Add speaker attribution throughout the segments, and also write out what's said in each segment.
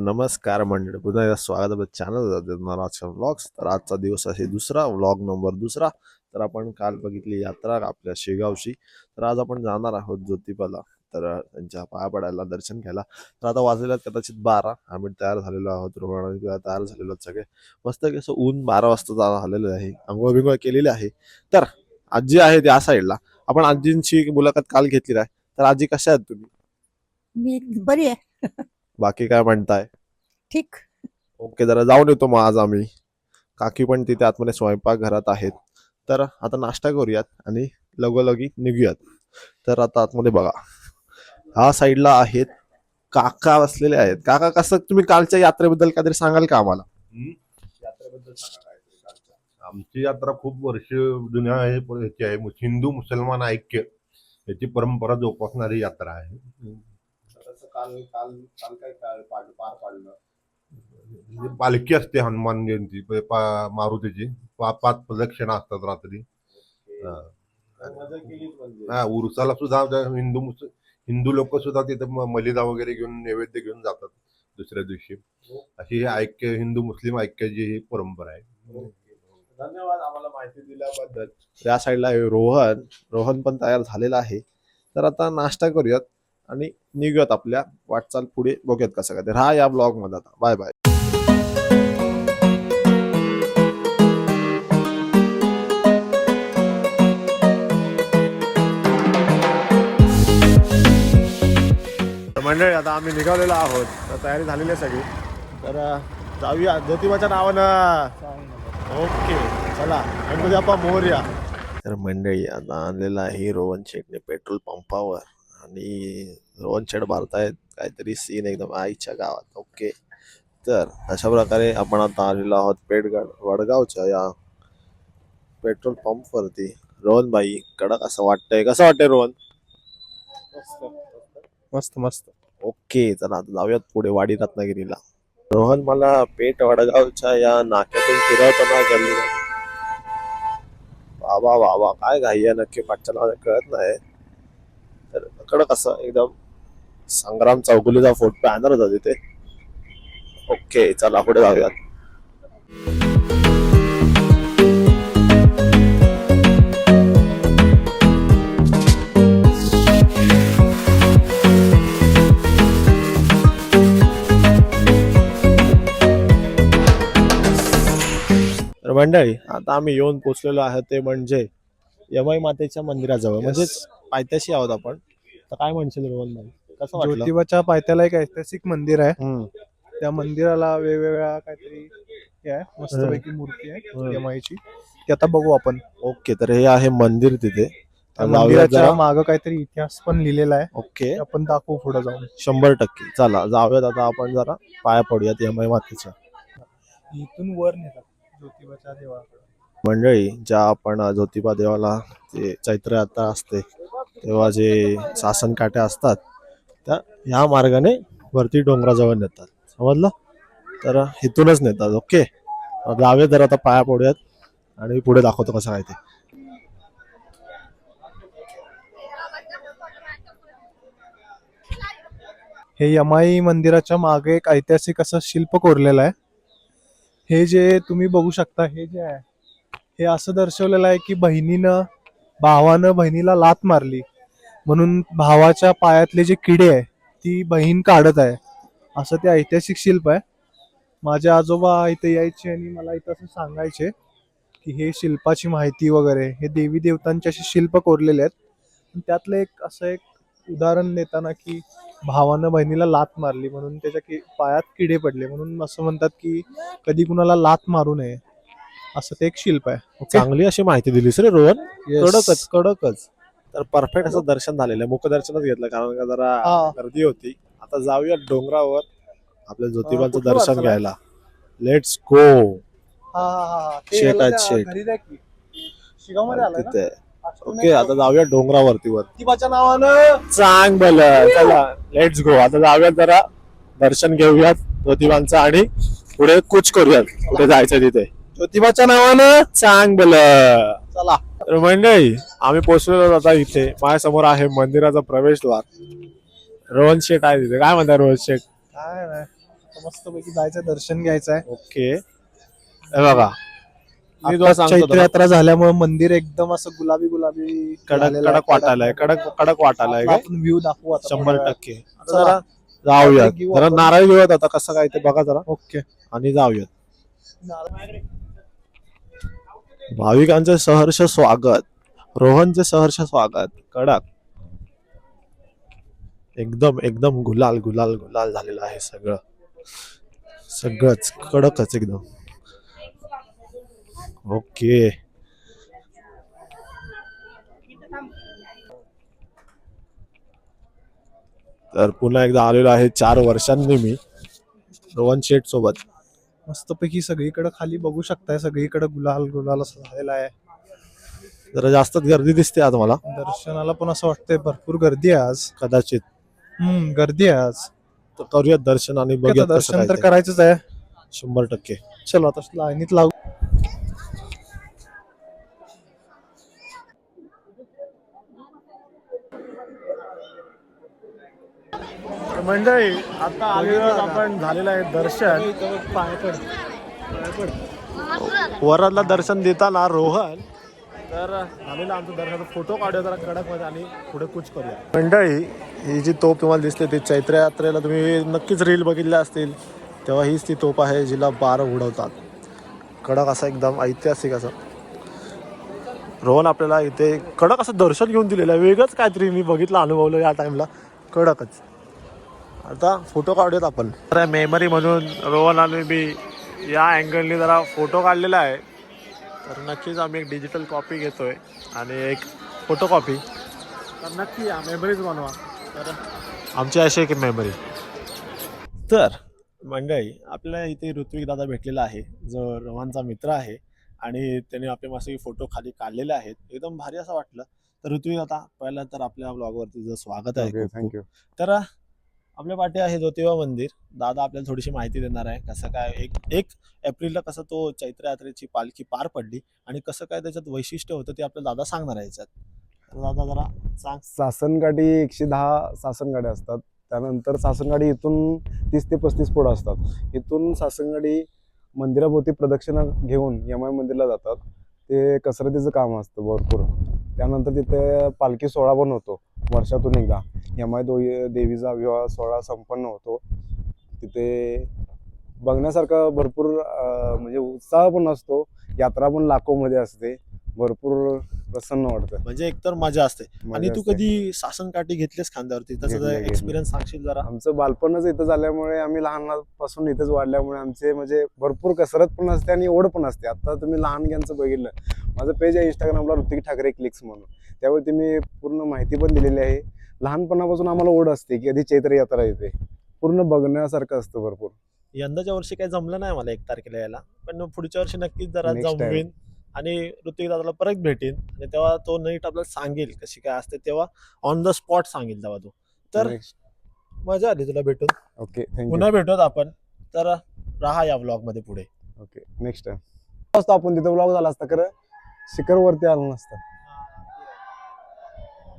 Speaker 1: नमस्कार मंडळी, पुन्हा एकदा स्वागत आहे चॅनल व्लॉग्स. तर आजचा दिवस आहे दुसरा, व्लॉग नंबर दुसरा. तर आपण काल बघितली यात्रा आपल्या शेगावची. तर आज आपण जाणार आहोत ज्योतिबाला, तर त्यांच्या पाया पडायला, दर्शन घ्यायला. तर आता वाजलेला कदाचित 12. आम्ही तयार झालेलो आहोत, रोहन तयार झालेलो आहोत सगळे. मस्त कसं ऊन 12 वाजता झालेलं आहे, आंघोळ बिंघोळ केलेली आहे. तर आजी आहे त्या साईडला, आपण आजींची मुलाखत काल घेतली आहे. तर आजी कशा आहेत तुम्ही?
Speaker 2: मी बरी आहे.
Speaker 1: बाकी काय म्हणताय?
Speaker 2: ठीक.
Speaker 1: ओके, जरा जाऊन येतो मग आज आम्ही. काकी पण तिथे आतमध्ये स्वयंपाक घरात आहेत. तर आता नाश्ता करूयात आणि लगोलगी निघूयात. तर आता आतमध्ये बघा, हा साईडला आहेत काका बसलेले आहेत. काका, कसं तुम्ही कालच्या यात्रेबद्दल काहीतरी सांगाल का आम्हाला?
Speaker 3: यात्रेबद्दल सांगा काहीतरी कालच्या. आमची यात्रा खूप वर्ष जुन्या आहे, याची आहे. हिंदू मुसलमान ऐक्य याची परंपरा जोपासणारी यात्रा आहे.
Speaker 1: काल काल काल काय पार पाडलं?
Speaker 3: पालखी असते हनुमान जयंती, मारुतीची 5 प्रदक्षिणा असतात रात्री. उरुसाला सुद्धा हिंदू लोक सुद्धा तिथे मलिदा वगैरे घेऊन नैवेद्य घेऊन जातात दुसऱ्या दिवशी. अशी ही ऐक्य, हिंदू मुस्लिम ऐक्याची ही परंपरा आहे.
Speaker 1: धन्यवाद आम्हाला माहिती दिल्याबद्दल. या साईडला रोहन पण तयार झालेला आहे. तर आता नाश्ता करूयात आणि निघूयात आपल्या वाटचाल पुढे. बघूयात कसं काय. राहा या ब्लॉग मध्ये. आता बाय बाय. मंडळी, आता आम्ही निघालेलो आहोत. तर तयारी झालेली आहे सगळी. तर जाऊया ज्योतिबाच्या नावानं. ओके, चला गणपती बाप्पा मोरया. तर मंडळी, आता आणलेलं आहे रोहन शेटने पेट्रोल पंपावर. आणि रोहन शेट मारतायत काहीतरी सीन एकदम आईच्या गावात. ओके, तर अशा प्रकारे आपण आता आलेलो आहोत वडगावच्या या पेट्रोल पंप वरती. रोहन भाई, कडक असं वाटतंय. कसं वाटतंय रोहन?
Speaker 4: मस्त मस्त.
Speaker 1: ओके, चला आता जाऊयात पुढे वाडी रत्नागिरीला. रोहन मला पेठ वडगावच्या या नाक्यातून फिरवताना गेले. बाबा बाबा, काय घाई आहे नक्की पाठच्या कळत नाही. तर कडक असं एकदम संग्राम चौगुलीचा फोटो बॅनर होता तिथे. ओके, चला पुढे जाऊयात. तर मंडळी, आता आम्ही येऊन पोहोचलेलो आहे ते म्हणजे यमाई मातेच्या मंदिराजवळ, म्हणजेच पायथ्याशी आहोत आपण. तर काय म्हणशील रोहन भाई, कसं वाटलं?
Speaker 4: ज्योतिबाच्या पायथ्याला एक ऐतिहासिक मंदिर आहे.
Speaker 1: हम्म.
Speaker 4: त्या मंदिराला वेगवेगळ्या काहीतरी हे आहे, मस्तपैकी मूर्ती आहे यमाईची. ती आता बघू आपण.
Speaker 1: ओके, तर हे आहे मंदिर तिथे.
Speaker 4: त्या मंदिराच्या मागं काहीतरी इतिहास पण लिहिलेला आहे.
Speaker 1: ओके,
Speaker 4: आपण दाखवू पुढे जाऊन.
Speaker 1: 100%. चला जाऊयात आता आपण, जरा पाया पडूयात यमाई मातेच्या.
Speaker 4: इथून वर नेतात ज्योतिबाच्या देवळाकडे.
Speaker 1: मंडळी, ज्या आपण ज्योतिबा देवाला ते चैत्र यात्रा असते तेव्हा जे सासन काट्या असतात त्या ह्या मार्गाने वरती डोंगराजवळ नेतात, समजलं? तर इथूनच नेतात. ओके, जाऊया तर आता, पाया पडूयात आणि पुढे दाखवतो कसं काय ते.
Speaker 4: हे यमाई मंदिराच्या मागे एक ऐतिहासिक असं शिल्प कोरलेलं आहे. हे जे तुम्ही बघू शकता, हे जे आहे हे असं दर्शवलेलं आहे की भावानं बहिणीला लात मारली म्हणून भावाच्या पायातले जे किडे आहे ती बहीण काढत आहे, असं ते ऐतिहासिक शिल्प आहे. माझे आजोबा इथे यायचे आणि मला इथं असं सांगायचे की हे शिल्पाची माहिती वगैरे, हे देवी देवतांचे असे शिल्प कोरलेले आहेत. त्यातलं एक असं एक उदाहरण देताना की भावानं बहिणीला लात मारली म्हणून त्याच्या पायात किडे पडले, म्हणून असं म्हणतात की कधी कुणाला लात मारू नये, असं ते एक शिल्प आहे.
Speaker 1: चांगली अशी माहिती दिलीस रे रोहन.
Speaker 4: Yes.
Speaker 1: कडकच कडकच. तर परफेक्ट असं दर्शन झालेलं आहे. मुखदर्शनच घेतलं कारण का जरा गर्दी होती. आता जाऊया डोंगरावर आपल्या ज्योतिबाचं
Speaker 4: कुठं
Speaker 1: दर्शन
Speaker 4: वाचलं?
Speaker 1: घ्यायला. Let's go.
Speaker 4: ते
Speaker 1: शेट
Speaker 4: ह्याला
Speaker 1: आहेत,
Speaker 4: त्या
Speaker 1: शेट.
Speaker 4: घरी द्या की. शिगावमध्ये आलाय ना?
Speaker 1: तिथे.
Speaker 4: आष्टून
Speaker 1: ओके, आता जाऊया डोंगरावरती वर.
Speaker 4: ज्योतिबाच्या नावानं
Speaker 1: चांग भलं. चला लेट्स गो. आता जाऊयात, जरा दर्शन घेऊयात ज्योतिबांचं आणि पुढे कूच करूयात कुठे जायचं तिथे.
Speaker 4: ज्योतिबाच्या नावानं
Speaker 1: चांग भलं.
Speaker 4: चला.
Speaker 1: तर मंडळी, आम्ही पोहोचलेलो आता इथे. माझ्यासमोर आहे मंदिराचा प्रवेशद्वार. रोहन शेट आहे तिथे. काय म्हणतात रोहन शेट?
Speaker 4: काय नाही, मस्तपैकी जायचंय, दर्शन घ्यायचंय.
Speaker 1: ओके हे बघा मी तुला
Speaker 4: आता
Speaker 1: सांगतो
Speaker 4: चैत्र
Speaker 1: ना,
Speaker 4: यात्रा झाल्यामुळे मंदिर एकदम असं गुलाबी गुलाबी
Speaker 1: कडक
Speaker 4: झालेलं आहे.
Speaker 1: कडक वाटायलाय, कडक कडक वाटायलाय
Speaker 4: आपला
Speaker 1: काय
Speaker 4: आपण व्ह्यू दाखवू आता
Speaker 1: 100%.
Speaker 4: चला.
Speaker 1: जरा जाऊयात,
Speaker 4: घेऊ
Speaker 1: जरा
Speaker 4: आपण.
Speaker 1: नारळ घेऊयात आता कसं काय ते बघा जरा
Speaker 4: ओके.
Speaker 1: आणि जाऊयात. भाविकांचे सहर्ष स्वागत, रोहनचे सहर्ष स्वागत. कडक एकदम एकदम गुलाल गुलाल गुलाल झालेलं आहे सगळं, सगळंच कडकच एकदम. ओके तर पुन्हा एकदा आलेलो आहे 4 वर्षांनी मी रोहन शेठ सोबत.
Speaker 4: मस्तपैकी सगळीकडे खाली बघू शकताय, सगळीकडे गुलाल गुलाल असं झालेला आहे.
Speaker 1: जरा जास्तच गर्दी दिसते आज मला,
Speaker 4: दर्शनाला पण असं वाटतंय भरपूर गर्दी आहे आज.
Speaker 1: कदाचित
Speaker 4: गर्दी आहे आज.
Speaker 1: तर करूयात दर्शन आणि
Speaker 4: आता
Speaker 1: बघूयात कसं
Speaker 4: दर्शन
Speaker 1: काय
Speaker 4: तर
Speaker 1: ते.
Speaker 4: करायचंच आहे.
Speaker 1: 100%.
Speaker 4: चलो आता लाईनीत लागू.
Speaker 1: मंडळी आता आलेलो आपण झालेलं आहे दर्शन. वरातला दर्शन देताना रोहन तर आलेलं आमचं दर्शन, फोटो काढूया जरा कडक मध्ये आणि पुढे कुछ करूया. मंडळी ही जी तोप तुम्हाला दिसते ती चैत्र यात्रेला तुम्ही नक्कीच रील बघितल्या असतील, तेव्हा हीच ती तोप आहे जिला 12 उडवतात. कडक असं एकदम ऐतिहासिक असं रोहन आपल्याला इथे कडक असं दर्शन घेऊन दिलेलं आहे. वेगळंच काहीतरी मी बघितलं, अनुभवलं या टाइमला. कडकच. आता फोटो काढूयात आपण. तर मेमरी म्हणून रोहन आणि मी या अँगलनी जरा फोटो काढलेला आहे. तर नक्कीच आम्ही एक डिजिटल कॉपी घेतोय आणि एक फोटो कॉपी. तर नक्की या मेमरीज बनवा. तर आमची अशी एक मेमरी. तर मंडळी आपल्याला इथे ऋत्विक दादा भेटलेला आहे, जो रोहनचा मित्र आहे आणि त्याने आपले मस्त फोटो खाली काढलेले आहेत. एकदम भारी असं वाटलं. तर ऋत्विक दादा पहिला तर आपल्या ब्लॉगवरती तुझं स्वागत आहे.
Speaker 3: थँक्यू.
Speaker 1: तर आपल्या पाठी आहे ज्योतिबा मंदिर. दादा आपल्याला थोडीशी माहिती देणार आहे कसं काय 1 एप्रिलला कसं तो चैत्र यात्रेची पालखी पार पडली आणि कसं काय त्याच्यात वैशिष्ट्य होतं ते आपल्याला दादा सांगणार आहे याच्यात. तर दादा जरा सांग.
Speaker 5: सासनगाडी 110 सासनगाड्या असतात. त्यानंतर सासनगाडी इथून 30 ते 35 पुढं असतात. इथून सासनगाडी मंदिराभोवती प्रदक्षिणा घेऊन यमाई मंदिरला जातात. ते कसरतीचं काम असतं भरपूर. त्यानंतर तिथे पालखी सोहळा पण होतो वर्षातून एकदा. यमाई देवीचा विवाह सोहळा संपन्न होतो. तिथे बघण्यासारखा भरपूर म्हणजे उत्साह पण असतो. यात्रा पण लाखोमध्ये असते. भरपूर प्रसन्न वाटतं.
Speaker 1: म्हणजे एकतर मजा असते. आणि तू
Speaker 5: असते.
Speaker 1: कधी सासन काठी घेतलीस खांद्यावरती, त्याचा
Speaker 5: घेतली.
Speaker 1: एक्सपिरियन्स सांगशील जरा.
Speaker 5: आमचं बालपणच इथं झाल्यामुळे आम्ही लहानपासून इथेच वाढल्यामुळे आमचे म्हणजे भरपूर कसरत पण असते आणि ओढ पण असते. आता तुम्ही लहानग्यांचं बघितलं, माझं पेज आहे इंस्टाग्रामला ऋतिक ठाकरे क्लिक्स म्हणून. त्यावरती मी पूर्ण माहिती पण दिलेली आहे. लहानपणापासून आम्हाला ओढ असते की आधी चैत्र यात्रा येते. पूर्ण बघण्यासारखं असतं भरपूर.
Speaker 1: यंदाच्या वर्षी काही जमलं नाही मला 1 तारखेला यायला, पण पुढच्या वर्षी नक्कीच जरा
Speaker 5: Next time.
Speaker 1: जमवीन आणि ऋतिक दादाला परत भेटेन आणि तेव्हा तो नीट आपल्याला सांगेल कशी काय असते, तेव्हा ऑन द स्पॉट सांगेल तेव्हा तो. तर मजा आली तुला भेटून.
Speaker 5: Okay thank you.
Speaker 1: पुन्हा भेटूयात आपण. तर राहा या ब्लॉग मध्ये पुढे.
Speaker 5: ओके नेक्स्ट टाइम असतो आपण तिथं ब्लॉग झाला असता खरं शिखरवरती आलं नसतं.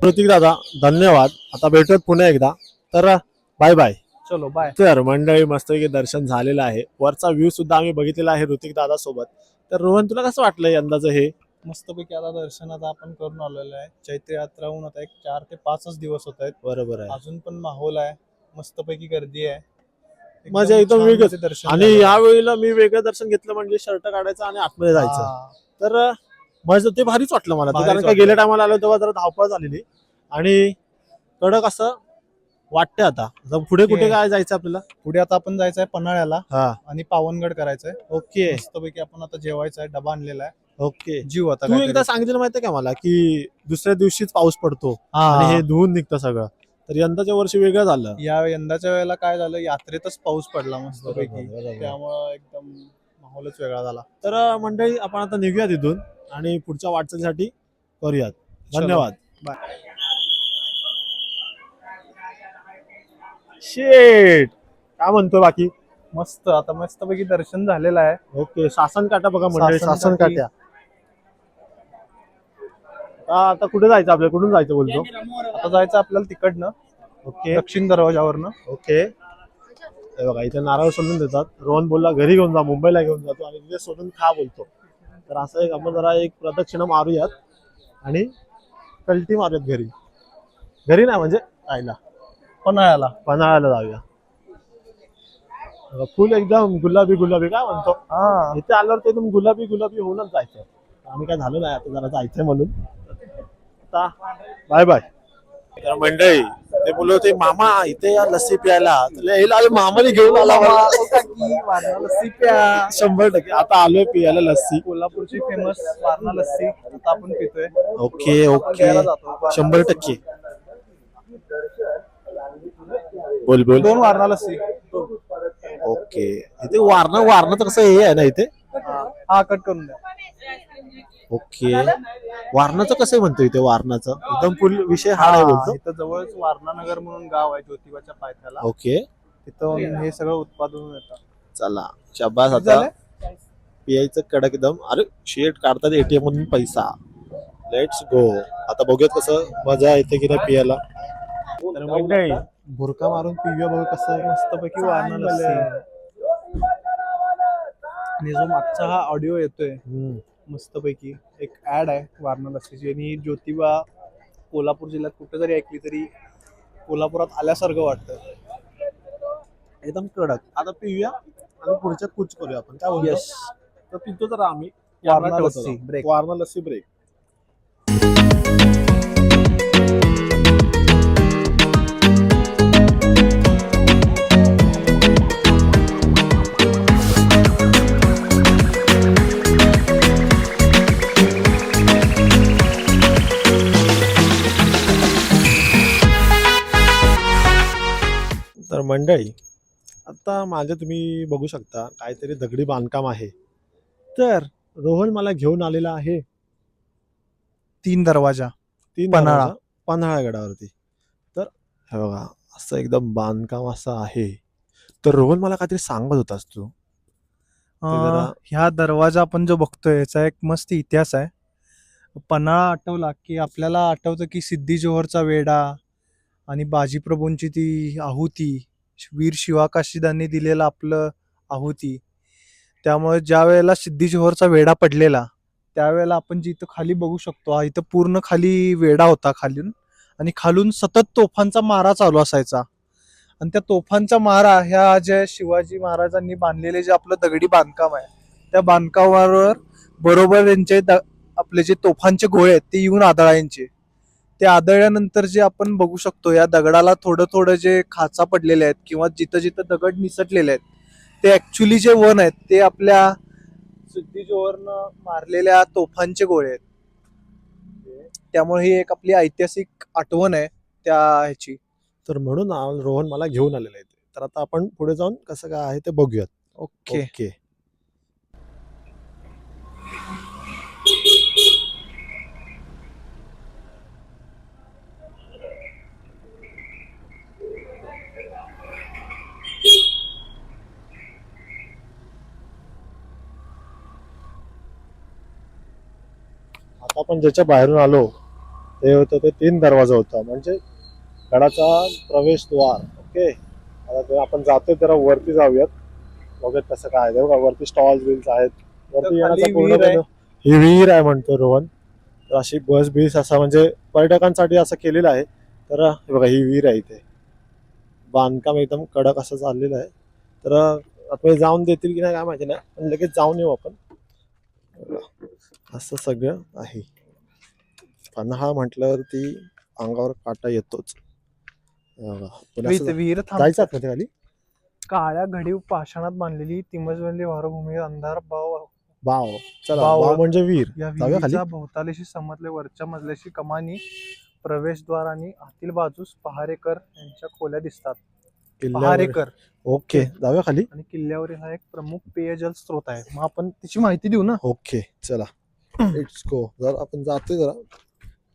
Speaker 1: ऋतिक दादा धन्यवाद. आता भेटूयात पुन्हा एकदा. तर बाय बाय.
Speaker 4: चलो बाय.
Speaker 1: तर मंडळी मस्तपैकी दर्शन झालेलं आहे. वरचा व्ह्यू सुद्धा आम्ही बघितलेला आहे ऋतिक दादा सोबत. तर रोहन तुला कसं वाटलं यंदाचं हे?
Speaker 4: मस्तपैकी आता दर्शनात आपण करून आलेलो आहे. चैत्र यात्रा होऊन आता 4 ते 5 दिवस होत आहेत.
Speaker 1: बरोबर आहे.
Speaker 4: अजून पण माहोल आहे. मस्तपैकी गर्दी आहे. एकदम
Speaker 1: मजा एकदम
Speaker 4: छान
Speaker 1: वेगळंच.
Speaker 4: असं दर्शन
Speaker 1: आणि
Speaker 4: झालं.
Speaker 1: या वेळेला मी वेगळं दर्शन घेतलं म्हणजे शर्ट काढायचं आणि आतमध्ये जायचं.
Speaker 4: हा.
Speaker 1: तर मजा ते भारीच वाटलं मला ते,
Speaker 4: भारीच
Speaker 1: कारण का
Speaker 4: वाटलं.
Speaker 1: गेल्या टायमाला आलो तेव्हा जरा धावपळ झालेली आणि कडक असं वाटतंय. आता पुढे कुठे काय जायचं आपल्याला?
Speaker 4: पुढे आता आपण जायचं आहे पन्हाळ्याला
Speaker 1: हा
Speaker 4: आणि पावनगड करायचंय.
Speaker 1: ओके
Speaker 4: मस्तपैकी आपण आता जेवायचं आहे. डबा आणलेला आहे.
Speaker 1: ओके.
Speaker 4: जीव आता
Speaker 1: तू
Speaker 4: काहीतरी.
Speaker 1: एकदा सांगितलं माहितीये का मला की दुसऱ्या दिवशीच पाऊस पडतो
Speaker 4: हा.
Speaker 1: आणि हे धुवून निघतं सगळं. तर यंदाच्या वर्षी वेगळं झालं.
Speaker 4: या यंदाच्या वेळेला काय झालं, यात्रेतच पाऊस पडला मस्तपैकी.
Speaker 1: बरोबर.
Speaker 4: त्यामुळं एकदम माहोलच वेगळा झाला.
Speaker 1: तर मंडळी आपण आता निघूया तिथून आणि पुढच्या वाटचालीसाठी करूयात.
Speaker 4: चलो.
Speaker 1: धन्यवाद.
Speaker 4: बाय.
Speaker 1: शेट काय म्हणतो बाकी?
Speaker 4: मस्त आता मस्तपैकी दर्शन झालेलं आहे.
Speaker 1: ओके. शासन काटा बघा मंडळी,
Speaker 4: शासन
Speaker 1: शासन
Speaker 4: काठी.
Speaker 1: काट्या. आता कुठे जायचं आपल्याला? कुठून जायचं बोलतो?
Speaker 4: आता जायचं आपल्याला तिकडनं
Speaker 1: ओके
Speaker 4: दक्षिण दरवाजावरनं.
Speaker 1: ओके. हे बघा इथे नारळ सोडून देतात. रोहन बोलला घरी घेऊन जा, मुंबईला घेऊन जातो आणि तिथे सोडून खा बोलतो. तर असं एक आपण जरा एक प्रदक्षिणा मारूयात आणि कल्टी मारूयात घरी. घरी नाही म्हणजे आईला पन्हाळ्याला जाऊया. फुल एकदम गुलाबी गुलाबी काय म्हणतो. इथे आल्यावर ते एकदम गुलाबी गुलाबी होऊनच जायचं. आम्ही काय झालो नाही, आता जरा जायचंय म्हणून. आता बाय बाय. तर मंडळी ते बोलले होते मामा इथे या लस्सी प्यायला, मामाने घेऊन आला मला
Speaker 4: लस्सी प्या.
Speaker 1: 100%. आता आलोय पियाला लस्सी.
Speaker 4: कोल्हापूरची फेमस वारणा लस्सी आता आपण पितोय.
Speaker 1: Okay okay 100%. बोल बोल.
Speaker 4: 2 वारणा लस्सी.
Speaker 1: ओके इथे वारणं तर कसं हे आहे ना इथे.
Speaker 4: हा कट करून द्या.
Speaker 1: ओके वारणाचं कसं म्हणतो इथे. वारणाचं एकदम फुल विषय हा आहे बोलतो.
Speaker 4: इथं जवळच वारणा नगर म्हणून गाव आहे ज्योतिबाच्या पायथ्याला.
Speaker 1: ओके
Speaker 4: तिथं हे सगळं उत्पादन येतं.
Speaker 1: चला शाबास. आता पियायचं कडक एकदम. अरे शेट काढतात एटीएम मधून पैसा. Let's go. आता बघूयात कसं मजा येते की नाही पियाला. तर मंडळी भुरका मारून पिऊया बघू कसं
Speaker 4: मस्तपैकी वारणा लस्सी. आणि जो मागचा हा ऑडिओ येतोय मस्तपैकी एक ऍड आहे वारणा लस्सीची. आणि ज्योतिबा कोल्हापूर जिल्ह्यात कुठे जरी ऐकली तरी कोल्हापुरात आल्यासारखं वाटतं.
Speaker 1: एकदम कडक. आता पिऊया आणि पुढच्या कुच करूया आपण काय बोलतो.
Speaker 4: Yes.
Speaker 1: तर पितो तर आम्ही
Speaker 4: वारणा लस्सी ब्रेक.
Speaker 1: वारणा लस्सी ब्रेक. तर मंडळी आता माझे तुम्ही बघू शकता काहीतरी दगडी बांधकाम आहे. तर रोहन मला घेऊन आलेला आहे
Speaker 4: 3 दरवाजा.
Speaker 1: 3
Speaker 4: पन्हाळा.
Speaker 1: पन्हाळगडावरती. तर हे बघा असं एकदम बांधकाम असं आहे. तर रोहन मला काहीतरी सांगत होतास तू.
Speaker 4: ह्या दरवाजा आपण जो बघतोय याचा एक मस्त इतिहास आहे. पन्हाळा आठवला की आपल्याला आठवतं की सिद्धी जोहरचा वेढा आणि बाजीप्रभूंची ती आहुती, वीर शिवाकाशीदांनी दिलेला आपलं आहुती. त्यामुळे ज्या वेळेला सिद्धी जोहरचा वेढा पडलेला त्यावेळेला आपण जिथं खाली बघू शकतो, इथं पूर्ण खाली वेढा होता खालून. आणि खालून सतत तोफांचा मारा चालू असायचा. आणि त्या तोफांचा मारा ह्या ज्या शिवाजी महाराजांनी बांधलेले जे आपलं दगडी बांधकाम आहे त्या बांधकामावर बरोबर त्यांचे आपले जे तोफांचे गोळे आहेत ते येऊन आदळायचे. ते आदळल्यानंतर जे आपण बघू शकतो या दगडाला थोडं थोडं जे खाचा पडलेले आहेत किंवा जिथं जिथं दगड निसटलेले आहेत ते ऍक्च्युली जे वन आहेत ते आपल्या सिद्धी जोहरनं मारलेल्या तोफांचे गोळे आहेत. त्यामुळे ही एक आपली ऐतिहासिक आठवण आहे त्या ह्याची.
Speaker 1: तर म्हणून रोहन मला घेऊन आलेला आहे. तर आता आपण पुढे जाऊन कसं काय आहे ते बघूयात.
Speaker 4: ओके.
Speaker 1: ओके आता आपण ज्याच्या बाहेरून आलो ते होतं ते 3 दरवाजा होता म्हणजे गडाचा प्रवेशद्वार. ओके आता ते आपण जातोय जरा वरती जाऊयात बघत कसं काय आहे. बघा वरती स्टॉल्स बिल्स आहेत. वरती येण्याचा पूर्ण ही विहीर आहे म्हणतो रोहन. तर अशी बस बीस असं म्हणजे पर्यटकांसाठी असं केलेलं आहे. तर हे बघा ही विहीर आहे इथे. बांधकाम एकदम कडक असं चाललेलं आहे. तर आता जाऊन देतील की नाही काय माहिती नाही पण लगेच जाऊन येऊ आपण. असं सगळं आहे. पन्हाळा म्हटल्यावरती अंगावर काटा येतोच.
Speaker 4: विहीर
Speaker 1: जायचं आतमध्ये खाली.
Speaker 4: काळ्या घडीव पाषाणात बांधलेली तिमजवली वारभूमी अंधार
Speaker 1: बाव. चला बाव म्हणजे वीर.
Speaker 4: या
Speaker 1: जाऊया खाली.
Speaker 4: विहिरीच्या भोवतालीशी समजले वरच्या मजल्याची कमानी, प्रवेशद्वार आणि आतील बाजूस पहारेकर यांच्या खोल्या दिसतात. पहारेकर.
Speaker 1: ओके जाऊया खाली.
Speaker 4: आणि किल्ल्यावरील हा एक प्रमुख पेयजल स्रोत आहे. मग आपण त्याची माहिती देऊ ना.
Speaker 1: ओके चला लेट्स गो. जर आपण जातोय जरा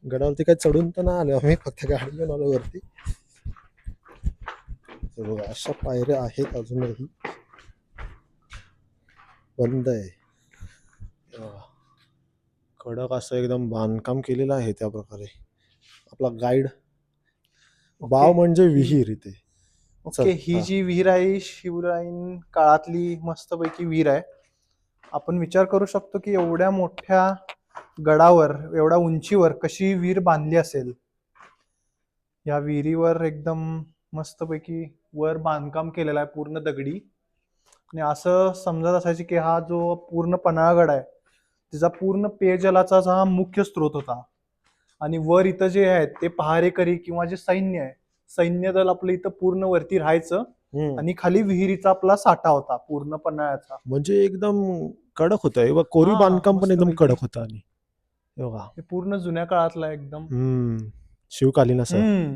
Speaker 1: गडावरती काही चढून तर नाही आलो आम्ही, फक्त गाडी घेऊन आलो वरती. बघा अशा पायऱ्या आहेत अजूनही. बंद आहे. कडक असं एकदम बांधकाम केलेलं आहे त्या प्रकारे. आपला गाईड. बाव म्हणजे विहीर इथे.
Speaker 4: ओके, ही
Speaker 1: हा.
Speaker 4: जी विहीर आहे शिवराईन काळातली मस्तपैकी विहीर आहे. आपण विचार करू शकतो की एवढ्या मोठ्या गडावर, एवढ्या उंचीवर कशी विहीर बांधली असेल. या विहिरीवर एकदम मस्तपैकी वर बांधकाम केलेलं आहे पूर्ण दगडी. आणि असं समजत असायचे की हा जो पूर्ण पन्हाळगड आहे तिचा पूर्ण पेयजलाचा हा मुख्य स्रोत होता. आणि वर इथं जे आहेत ते पहारेकरी किंवा जे सैन्य आहे, सैन्य दल आपलं इथं पूर्ण वरती राहायचं. आणि खाली विहिरीचा आपला साठा होता पूर्ण पन्हाळ्याचा.
Speaker 1: म्हणजे एकदम कडक होतं हे बघ, कोरीव
Speaker 4: हा,
Speaker 1: बांधकाम पण एकदम
Speaker 4: मस्तपैकी.
Speaker 1: कडक होतं. आणि हे बघा,
Speaker 4: हे पूर्ण जुन्या काळातला आहे एकदम.
Speaker 1: शिवकालीन असं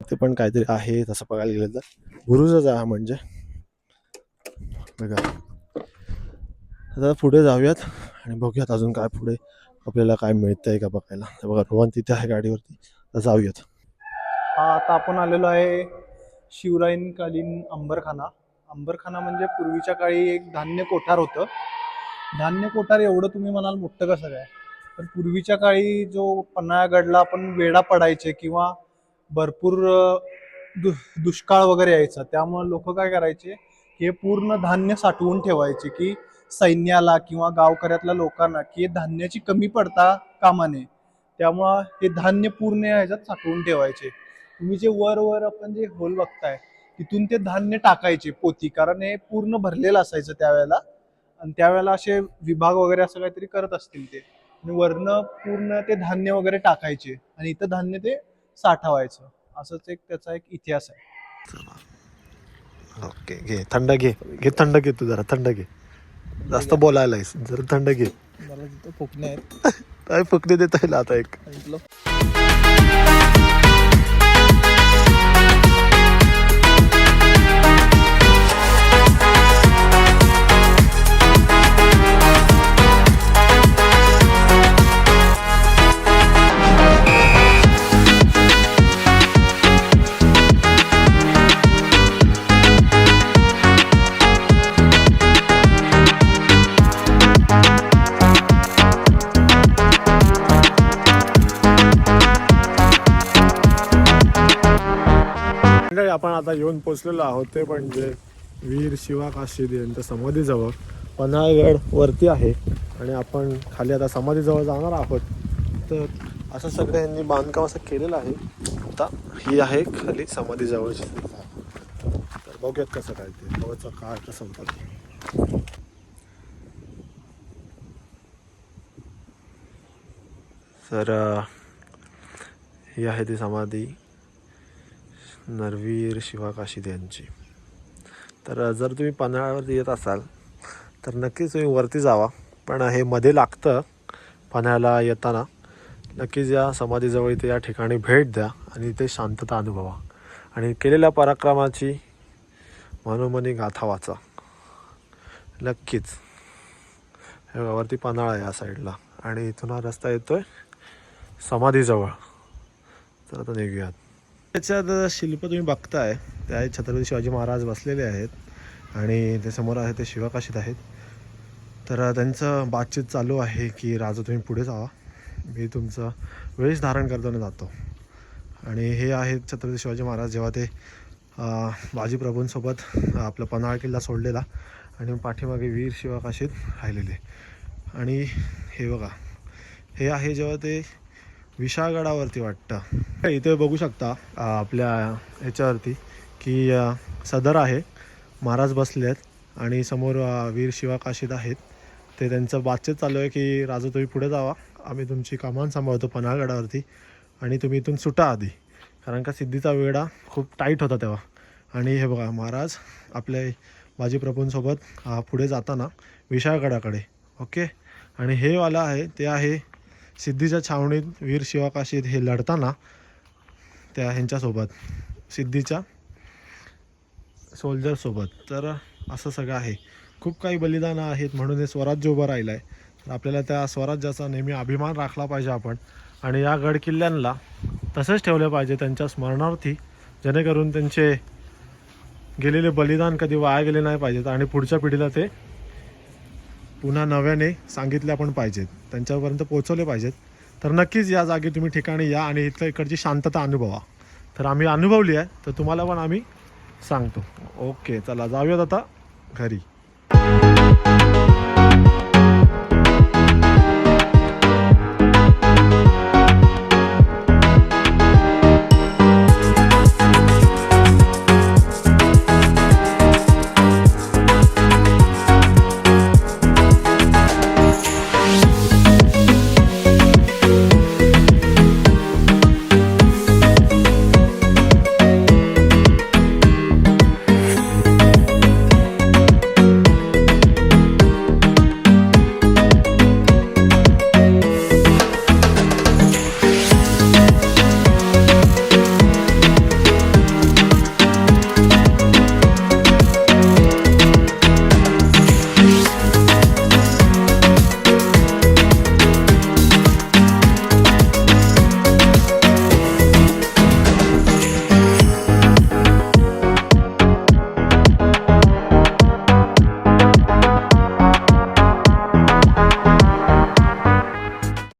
Speaker 1: ते पण काहीतरी आहे तसं बघायला गेलं तर. गुरुजच आहे हा म्हणजे. बघा, आता पुढे जाऊयात आणि बघूयात अजून काय पुढे आपल्याला काय मिळतंय का बघायला. हे बघा, रोहन तिथे आहे गाडीवरती, तर जाऊयात.
Speaker 4: हा, आता आपण आलेलो आहे शिवरायांकालीन अंबरखाना. अंबरखाना म्हणजे पूर्वीच्या काळी एक धान्य कोठार होतं. धान्य कोठार एवढं तुम्ही म्हणाल मोठं कसं काय, तर पूर्वीच्या काळी जो पन्हाळगडला आपण वेढा पडायचे किंवा भरपूर दुष्काळ वगैरे यायचा, त्यामुळे लोक काय करायचे की हे पूर्ण धान्य साठवून ठेवायचे की सैन्याला किंवा गावकऱ्यातल्या लोकांना की धान्याची कमी पडता कामा नये. त्यामुळं हे धान्य पूर्ण ह्याच्यात साठवून ठेवायचे. तुम्ही जे वर वर आपण जे होल बघताय तिथून ते धान्य टाकायचे पोती, कारण हे पूर्ण भरलेलं असायचं त्यावेळेला. आणि त्यावेळेला असे विभाग वगैरे असं काहीतरी करत असतील ते, आणि वरनं पूर्ण ते धान्य वगैरे टाकायचे आणि इथं धान्य ते साठवायचं. असंच एक त्याचा एक इतिहास आहे.
Speaker 1: ओके, घे थंड, घे घे थंड, घे तू जरा थंड घे. जास्त बोलायलायस, जरा थंड घे.
Speaker 4: मला तिथं फुकणे आहेत.
Speaker 1: काय फुकणे देता येईल आता एक. आपण आता येऊन पोचलेलो आहोत ते म्हणजे वीर शिवा काशीद यांच्या समाधीजवळ. पन्हाळगड वरती आहे आणि आपण खाली आता समाधीजवळ जाणार आहोत. तर असं सगळं यांनी बांधकाम असं केलेलं आहे. आता ही आहे खाली समाधीजवळची. तर बघूयात कसं काय ते जवळचा काळ कसं होतं. तर ही आहे ती समाधी नरवीर शिवा काशीद यांची. तर जर तुम्ही पन्हाळ्यावरती येत असाल तर नक्कीच तुम्ही वरती जावा, पण हे मध्ये लागतं पन्हाळ्याला येताना. नक्कीच या समाधीजवळ इथे या ठिकाणी भेट द्या आणि इथे शांतता अनुभवा आणि केलेल्या पराक्रमाची मनोमनी गाथा वाचा नक्कीच. हे वरती पन्हाळा आहे या साईडला आणि इथून हा रस्ता येतोय समाधीजवळ. तर आता निघूयात. त्याच्यात शिल्प तुम्ही बघताय ते आहे छत्रपती शिवाजी महाराज बसलेले आहेत आणि ते समोर आहे ते शिवा काशीद आहेत. तर त्यांचं बातचीत चालू आहे की राजा तुम्ही पुढे जावा, मी तुमचं वेश धारण करताना जातो. आणि हे आहेत छत्रपती शिवाजी महाराज जेव्हा ते बाजीप्रभूंसोबत आपला पन्हाळ किल्ला सोडलेला आणि पाठीमागे वीर शिवा काशीद राहिलेले. आणि हे बघा, हे आहे जेव्हा ते विशाळगडावरती वाटतं. इथे बघू शकता आपल्या ह्याच्यावरती की सदर आहे, महाराज बसले आहेत आणि समोर वीर शिवा काशीद आहेत. ते त्यांचं बातचीत चालू आहे की राजा तुम्ही पुढे जावा, आम्ही तुमची कमान सांभाळतो पन्हाळगडावरती आणि तुम्ही इथून सुटा आधी, कारण का सिद्धीचा वेढा खूप टाईट होता तेव्हा. आणि हे बघा महाराज आपल्या बाजीप्रभूंसोबत पुढे जाताना विशाळगडाकडे. ओके, आणि हे वाला आहे ते आहे सिद्धीच्या छावणीत वीर शिवा काशीद हे लढताना त्या ह्यांच्यासोबत सिद्धीच्या सोल्जरसोबत. तर असं सगळं आहे, खूप काही बलिदानं आहेत म्हणून हे स्वराज्य उभं राहिलं आहे. तर आपल्याला त्या स्वराज्याचा नेहमी अभिमान राखला पाहिजे आपण आणि या गड किल्ल्यांना तसेच ठेवले पाहिजे त्यांच्या स्मरणार्थी, जेणेकरून त्यांचे गेलेले बलिदान कधी वाया गेले नाही पाहिजेत आणि पुढच्या पिढीला ते पुन्हा नव्याने सांगितले आपण पाहिजेत, त्यांच्यापर्यंत पोहोचवले पाहिजेत. तर नक्कीच या जागी तुम्ही ठिकाणी या आणि इथलं इकडची शांतता अनुभवा. तर आम्ही अनुभवली आहे, तर तुम्हाला पण आम्ही सांगतो. ओके, चला जाऊयात आता घरी.